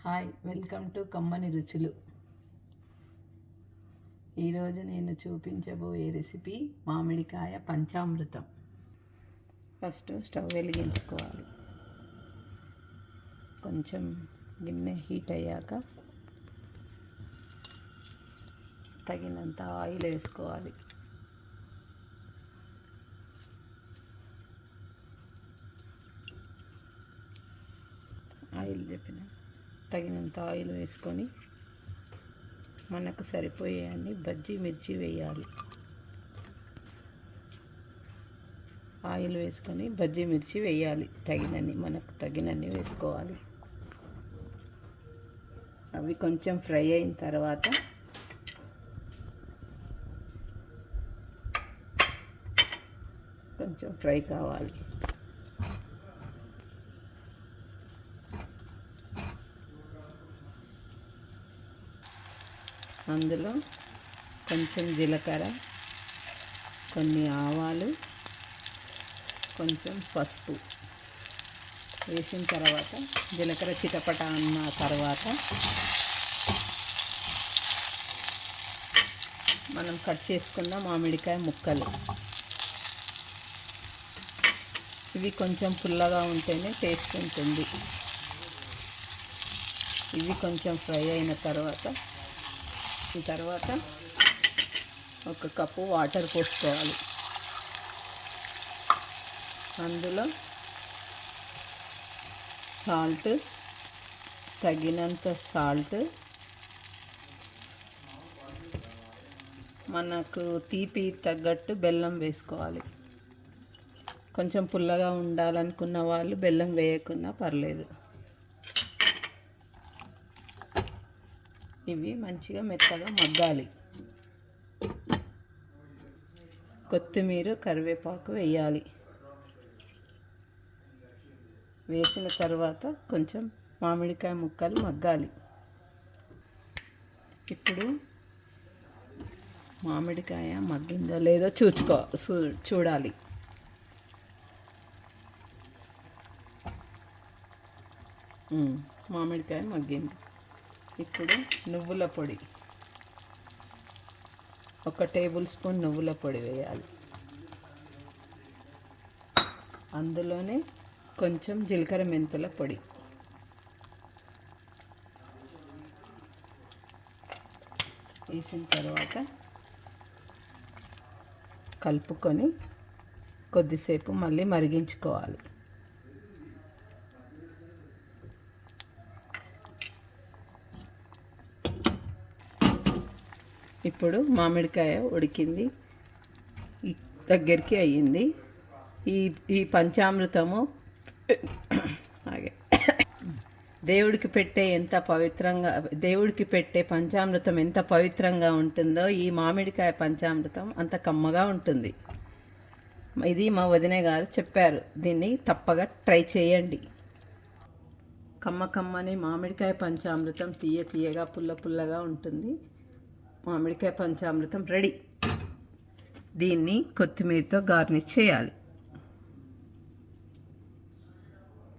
Hi, welcome to కమ్మని రుచులు. ఈరోజు నేను చూపించబోయే రెసిపీ మామిడికాయ పంచామృతం. First stove వెలిగించుకోవాలి. కొంచెం గిన్నె హీట్ అయ్యాక తగినంత ఆయిల్ వేసుకోవాలి. తగినంత ఆయిల్ వేసుకొని మనకు సరిపోయేవన్నీ బజ్జీ మిర్చి వేయాలి. ఆయిల్ వేసుకొని బజ్జీ మిర్చి వేయాలి. మనకు తగినన్ని వేసుకోవాలి. అవి కొంచెం ఫ్రై అయిన తర్వాత కొంచెం ఫ్రై కావాలి. అందులో కొంచెం జీలకర్ర, కొన్ని ఆవాలు, కొంచెం పసుపు వేసిన తర్వాత జీలకర్ర చిటపట అన్న తర్వాత మనం కట్ చేసుకున్న మామిడికాయ ముక్కలు. ఇవి కొంచెం పుల్లగా ఉంటేనే టేస్ట్ ఉంటుంది. ఇవి కొంచెం ఫ్రై అయిన తర్వాత ఒక కప్పు వాటర్ పోసుకోవాలి. అందులో తగినంత సాల్ట్, మనకు తీపి తగ్గట్టు బెల్లం వేసుకోవాలి. కొంచెం పుల్లగా ఉండాలనుకున్న వాళ్ళు బెల్లం వేయకున్నా పర్లేదు. ఇవి మంచిగా మెత్తగా మగ్గాలి. కొత్తిమీర, కరివేపాకు వేయాలి. వేసిన తర్వాత కొంచెం మామిడికాయ ముక్కలు మగ్గాలి. ఇప్పుడు మామిడికాయ మగ్గిందో లేదో చూడాలి. మామిడికాయ మగ్గింది. ఇప్పుడు నువ్వుల పొడి, 1 టేబుల్ స్పూన్ నువ్వుల పొడి వేయాలి. అందులోనే కొంచెం జీలకర్ర మెంతుల పొడి వేసిన తర్వాత కలుపుకొని కొద్దిసేపు మళ్ళీ మరిగించుకోవాలి. ఇప్పుడు మామిడికాయ ఉడికింది, దగ్గరికి అయ్యింది. ఈ పంచామృతము దేవుడికి పెట్టే పంచామృతం ఎంత పవిత్రంగా ఉంటుందో ఈ మామిడికాయ పంచామృతం అంత కమ్మగా ఉంటుంది. ఇది మా వదిన గారు చెప్పారు. దీన్ని తప్పగా ట్రై చేయండి. కమ్మని మామిడికాయ పంచామృతం తీయగా పుల్లగా ఉంటుంది. మామిడికాయ పంచామృతం రెడీ. దీన్ని కొత్తిమీరతో గార్నిష్ చేయాలి.